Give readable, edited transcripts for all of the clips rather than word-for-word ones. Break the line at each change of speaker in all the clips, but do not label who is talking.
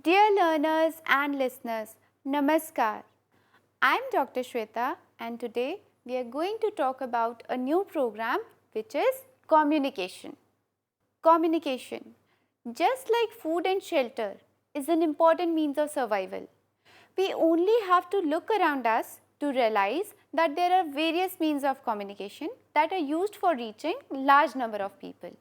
Dear learners and listeners, Namaskar. I am Dr. Shweta and today we are going to talk about a new program which is communication. Communication, just like food and shelter, is an important means of survival. We only have to look around us to realize that there are various means of communication that are used for reaching large number of people.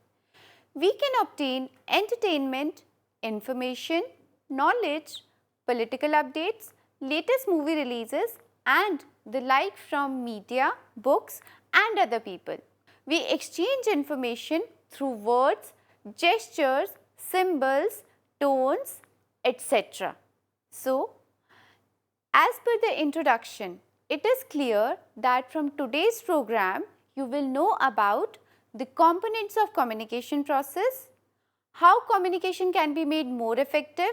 We can obtain entertainment, information, knowledge, political updates, latest movie releases and the like from media, books and other people. We exchange information through words, gestures, symbols, tones, etc. So, as per the introduction, it is clear that from today's program, you will know about the components of communication process, how communication can be made more effective,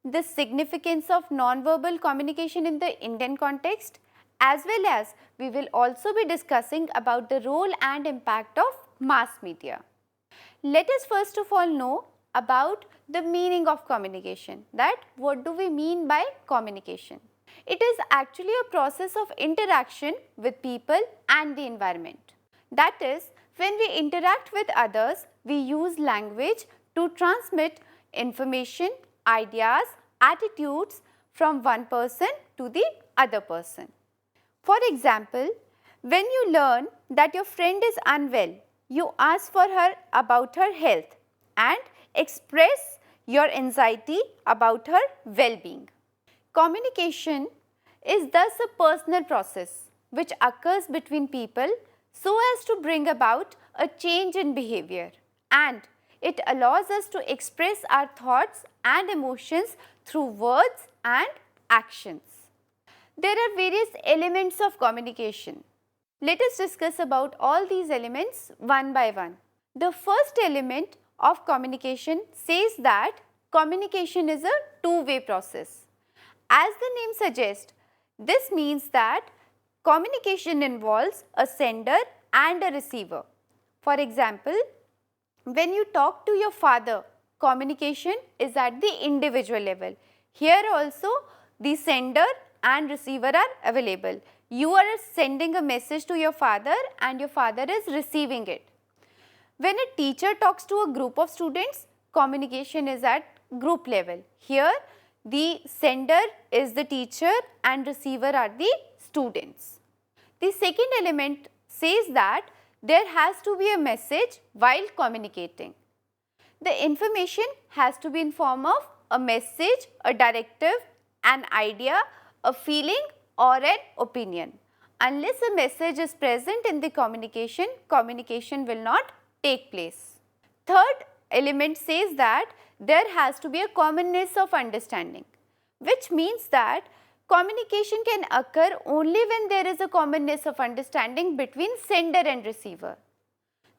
the significance of non-verbal communication in the Indian context, as well as we will also be discussing about the role and impact of mass media. Let us first of all know about the meaning of communication, that what do we mean by communication. It is actually a process of interaction with people and the environment. That is, when we interact with others, we use language to transmit information, ideas, attitudes from one person to the other person. For example, when you learn that your friend is unwell, you ask for her about her health and express your anxiety about her well-being. Communication is thus a personal process which occurs between people so as to bring about a change in behavior, and it allows us to express our thoughts and emotions through words and actions. There are various elements of communication. Let us discuss about all these elements one by one. The first element of communication says that communication is a two-way process. As the name suggests, this means that communication involves a sender and a receiver. For example, when you talk to your father, communication is at the individual level. Here also the sender and receiver are available. You are sending a message to your father and your father is receiving it. When a teacher talks to a group of students, communication is at group level. Here the sender is the teacher and receiver are the students. The second element says that there has to be a message while communicating. The information has to be in form of a message, a directive, an idea, a feeling or an opinion. Unless a message is present in the communication, communication will not take place. Third element says that there has to be a commonness of understanding, which means that communication can occur only when there is a commonness of understanding between sender and receiver.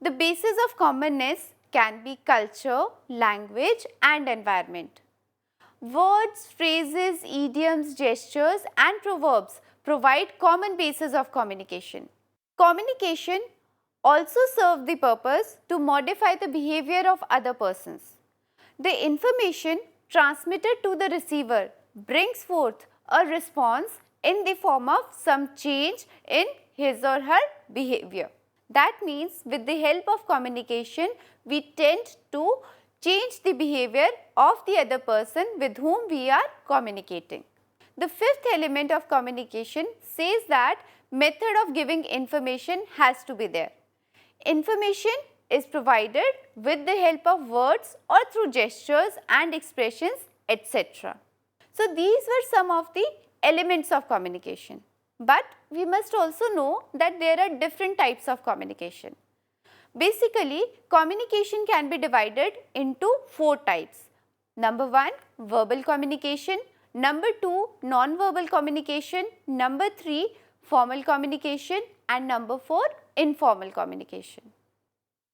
The basis of commonness can be culture, language and environment. Words, phrases, idioms, gestures and proverbs provide common basis of communication. Communication also serves the purpose to modify the behavior of other persons. The information transmitted to the receiver brings forth a response in the form of some change in his or her behavior. That means with the help of communication, we tend to change the behavior of the other person with whom we are communicating. The fifth element of communication says that method of giving information has to be there. Information is provided with the help of words or through gestures and expressions, etc. So, these were some of the elements of communication. But we must also know that there are different types of communication. Basically, communication can be divided into four types. Number 1, verbal communication. Number 2, non-verbal communication. Number 3, formal communication. And number 4, informal communication.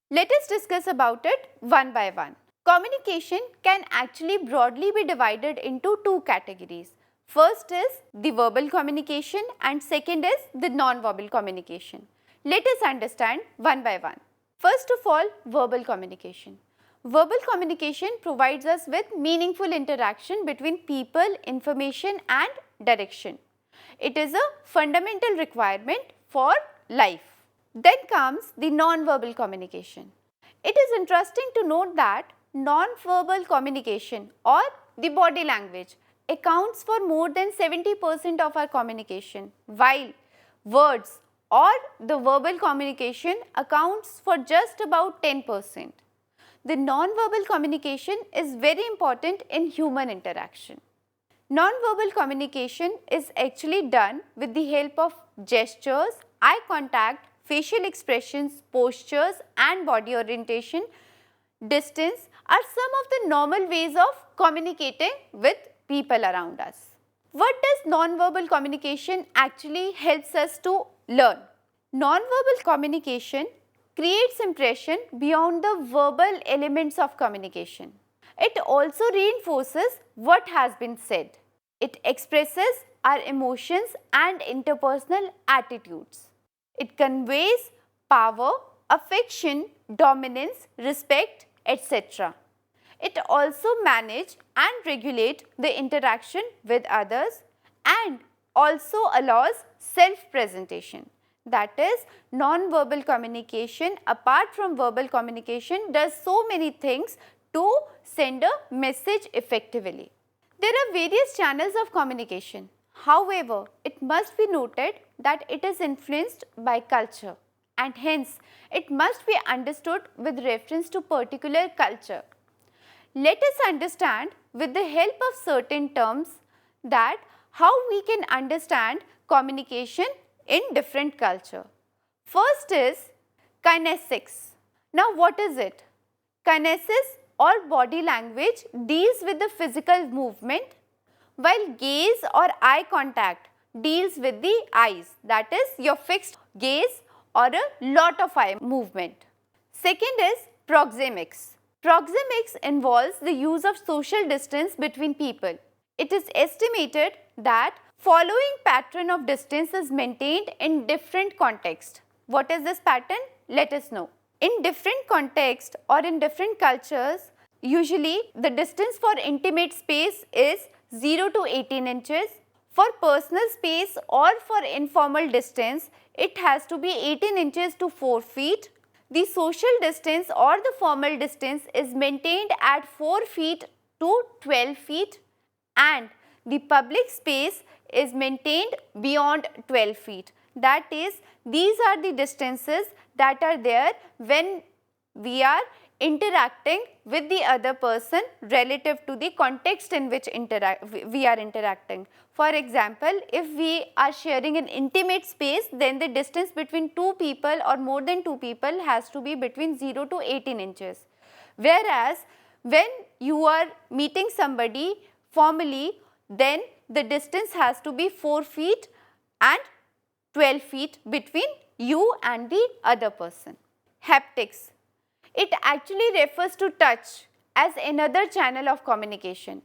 Let us discuss about it one by one. Communication can actually broadly be divided into two categories. First is the verbal communication and second is the non-verbal communication. Let us understand one by one. First of all, verbal communication. Verbal communication provides us with meaningful interaction between people, information and direction. It is a fundamental requirement for life. Then comes the non-verbal communication. It is interesting to note that non-verbal communication or the body language accounts for more than 70% of our communication, while words or the verbal communication accounts for just about 10%. The non-verbal communication is very important in human interaction. Non-verbal communication is actually done with the help of gestures, eye contact, facial expressions, postures and body orientation. Distance are some of the normal ways of communicating with people around us. What does non-verbal communication actually helps us to learn? Non-verbal communication creates impression beyond the verbal elements of communication. It also reinforces what has been said. It expresses our emotions and interpersonal attitudes. It conveys power, affection, dominance, respect, etc. It also manages and regulates the interaction with others and also allows self-presentation. That is, non-verbal communication apart from verbal communication does so many things to send a message effectively. There are various channels of communication. However, it must be noted that it is influenced by culture and hence it must be understood with reference to particular culture. Let us understand with the help of certain terms that how we can understand communication in different culture. First is kinesics. Now what is it? Kinesis or body language deals with the physical movement, while gaze or eye contact deals with the eyes, that is your fixed gaze or a lot of eye movement. Second is proxemics. Proxemics involves the use of social distance between people. It is estimated that following pattern of distance is maintained in different contexts. What is this pattern? Let us know. In different contexts or in different cultures, usually the distance for intimate space is 0 to 18 inches. For personal space or for informal distance, it has to be 18 inches to 4 feet. The social distance or the formal distance is maintained at 4 feet to 12 feet and the public space is maintained beyond 12 feet. That is, these are the distances that are there when we are interacting with the other person relative to the context in which we are interacting. For example, if we are sharing an intimate space, then the distance between two people or more than two people has to be between 0 to 18 inches. Whereas, when you are meeting somebody formally, then the distance has to be 4 feet and 12 feet between you and the other person. Haptics. It actually refers to touch as another channel of communication,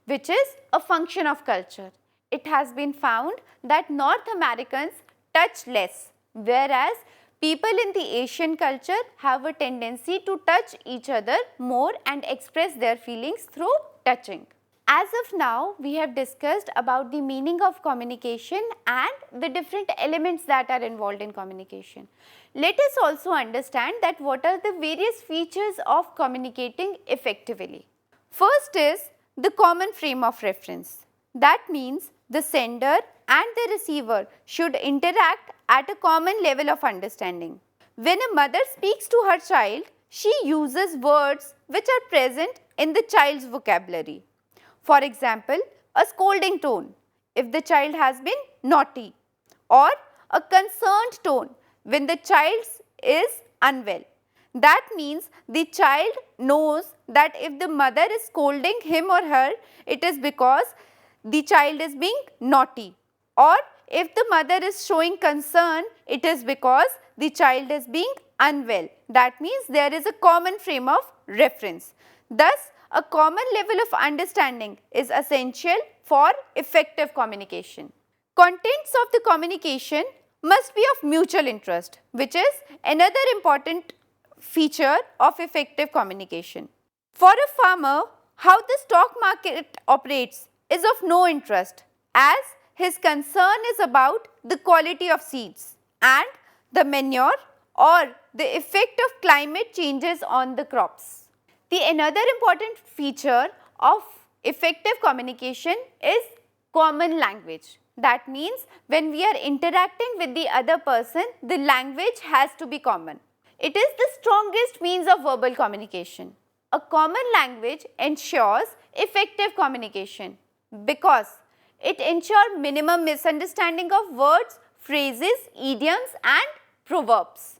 which is a function of culture. It has been found that North Americans touch less, whereas people in the Asian culture have a tendency to touch each other more and express their feelings through touching. As of now, we have discussed about the meaning of communication and the different elements that are involved in communication. Let us also understand that what are the various features of communicating effectively. First is the common frame of reference. That means the sender and the receiver should interact at a common level of understanding. When a mother speaks to her child, she uses words which are present in the child's vocabulary. For example, a scolding tone if the child has been naughty, or a concerned tone when the child is unwell. That means the child knows that if the mother is scolding him or her, it is because the child is being naughty, or if the mother is showing concern, it is because the child is being unwell. That means there is a common frame of reference. Thus, a common level of understanding is essential for effective communication. Contents of the communication must be of mutual interest, which is another important feature of effective communication. For a farmer, how the stock market operates is of no interest, as his concern is about the quality of seeds and the manure or the effect of climate changes on the crops. The another important feature of effective communication is common language. That means when we are interacting with the other person, the language has to be common. It is the strongest means of verbal communication. A common language ensures effective communication because it ensures minimum misunderstanding of words, phrases, idioms and proverbs.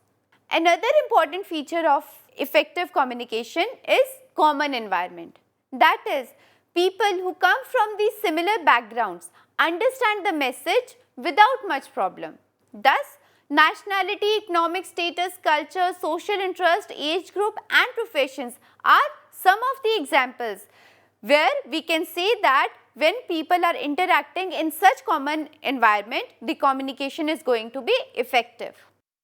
Another important feature of effective communication is common environment. That is, people who come from these similar backgrounds understand the message without much problem. Thus, nationality, economic status, culture, social interest, age group and professions are some of the examples where we can say that when people are interacting in such common environment, the communication is going to be effective.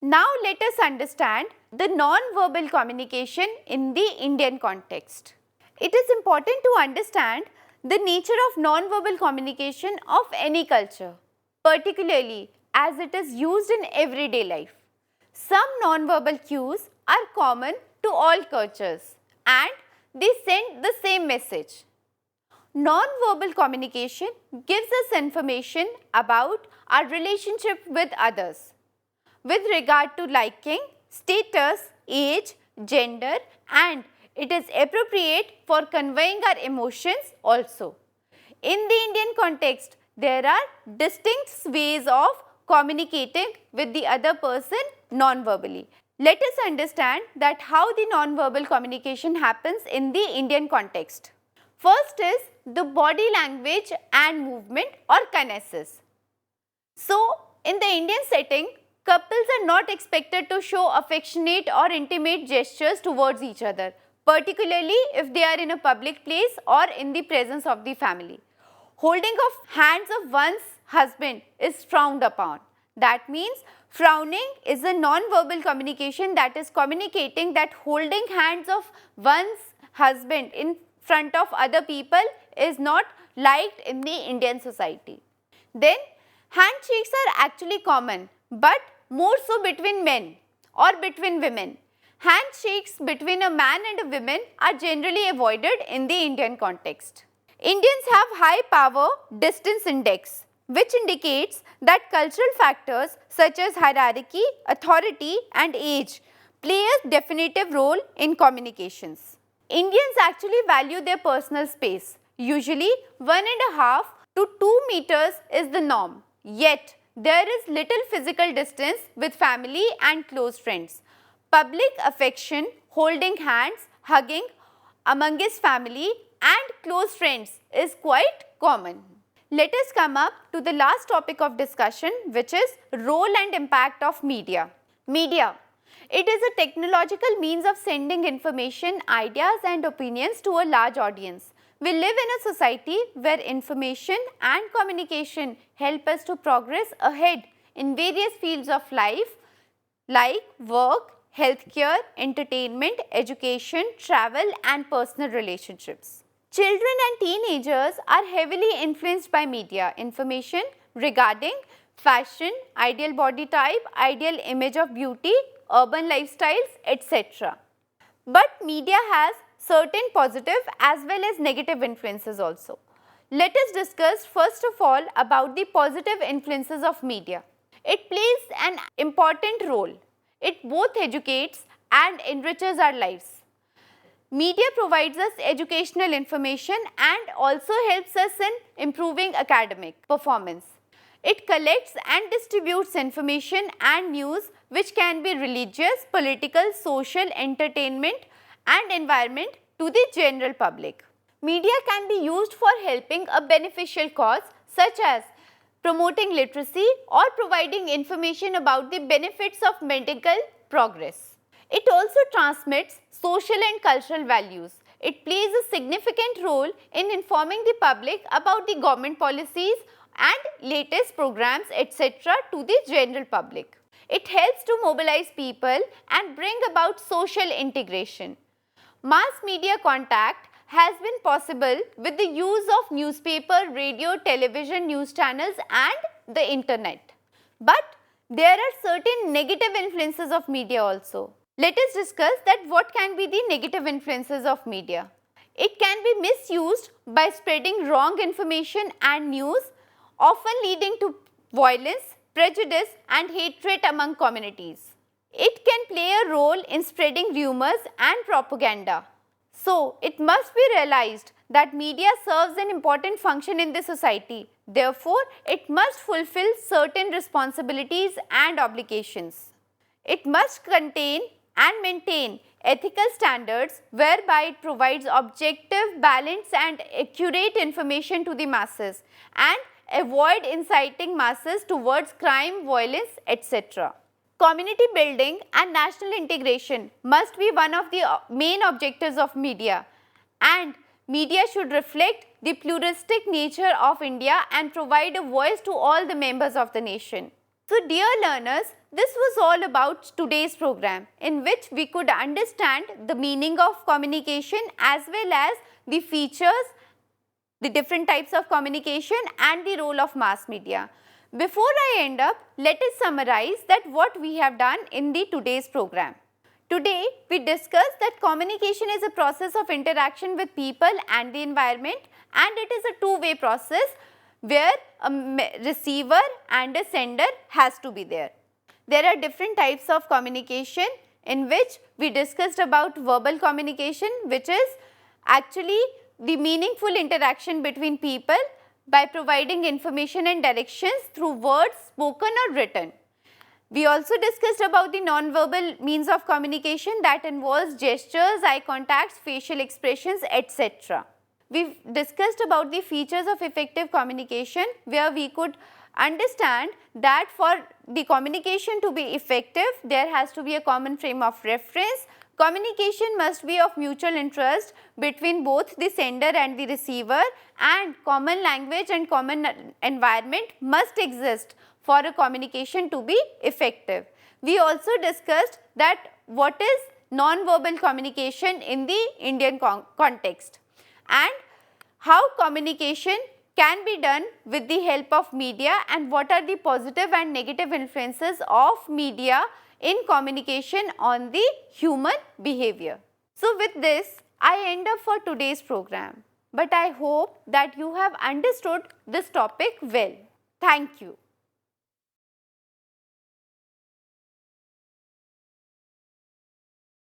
Now let us understand the non-verbal communication in the Indian context. It is important to understand the nature of non-verbal communication of any culture, particularly as it is used in everyday life. Some non-verbal cues are common to all cultures and they send the same message. Non-verbal communication gives us information about our relationship with others with regard to liking, status, age, gender and it is appropriate for conveying our emotions also. In the Indian context, there are distinct ways of communicating with the other person non-verbally. Let us understand that how the non-verbal communication happens in the Indian context. First is the body language and movement or kinesis. So, in the Indian setting, couples are not expected to show affectionate or intimate gestures towards each other, particularly if they are in a public place or in the presence of the family. Holding of hands of one's husband is frowned upon. That means frowning is a non-verbal communication that is communicating that holding hands of one's husband in front of other people is not liked in the Indian society. Then handshakes are actually common, but more so between men or between women. Handshakes between a man and a woman are generally avoided in the Indian context. Indians have high power distance index, which indicates that cultural factors such as hierarchy, authority and age play a definitive role in communications. Indians actually value their personal space. Usually 1.5 to 2 meters is the norm. Yet, there is little physical distance with family and close friends. Public affection, holding hands, hugging among his family and close friends is quite common. Let us come up to the last topic of discussion, which is role and impact of media. Media. It is a technological means of sending information, ideas and opinions to a large audience. We live in a society where information and communication help us to progress ahead in various fields of life like work, healthcare, entertainment, education, travel and personal relationships. Children and teenagers are heavily influenced by media information regarding fashion, ideal body type, ideal image of beauty, urban lifestyles, etc. But media has certain positive as well as negative influences also. Let us discuss first of all about the positive influences of media. It plays an important role. It both educates and enriches our lives. Media provides us educational information and also helps us in improving academic performance. It collects and distributes information and news which can be religious, political, social, entertainment and environment to the general public. Media can be used for helping a beneficial cause such as promoting literacy or providing information about the benefits of medical progress. It also transmits social and cultural values. It plays a significant role in informing the public about the government policies and latest programs etc. to the general public. It helps to mobilize people and bring about social integration. Mass media contact has been possible with the use of newspaper, radio, television, news channels and the internet. But there are certain negative influences of media also. Let us discuss that what can be the negative influences of media. It can be misused by spreading wrong information and news, often leading to violence, prejudice and hatred among communities. It can play a role in spreading rumors and propaganda. So, it must be realized that media serves an important function in the society. Therefore, it must fulfill certain responsibilities and obligations. It must contain and maintain ethical standards whereby it provides objective, balanced and accurate information to the masses and avoid inciting masses towards crime, violence, etc. Community building and national integration must be one of the main objectives of media, and media should reflect the pluralistic nature of India and provide a voice to all the members of the nation. So dear learners, this was all about today's program, in which we could understand the meaning of communication as well as the features, the different types of communication and the role of mass media. Before I end up, let us summarize that what we have done in the today's program. Today, we discussed that communication is a process of interaction with people and the environment, and it is a two-way process where a receiver and a sender has to be there. There are different types of communication in which we discussed about verbal communication, which is actually the meaningful interaction between people by providing information and directions through words spoken or written. We also discussed about the non-verbal means of communication that involves gestures, eye contacts, facial expressions, etc. We discussed about the features of effective communication, where we could understand that for the communication to be effective, there has to be a common frame of reference. Communication must be of mutual interest between both the sender and the receiver, and common language and common environment must exist for a communication to be effective. We also discussed that what is non-verbal communication in the Indian context and how communication can be done with the help of media and what are the positive and negative influences of media in communication on the human behavior. So with this, I end up for today's program, but I hope that you have understood this topic well. Thank you.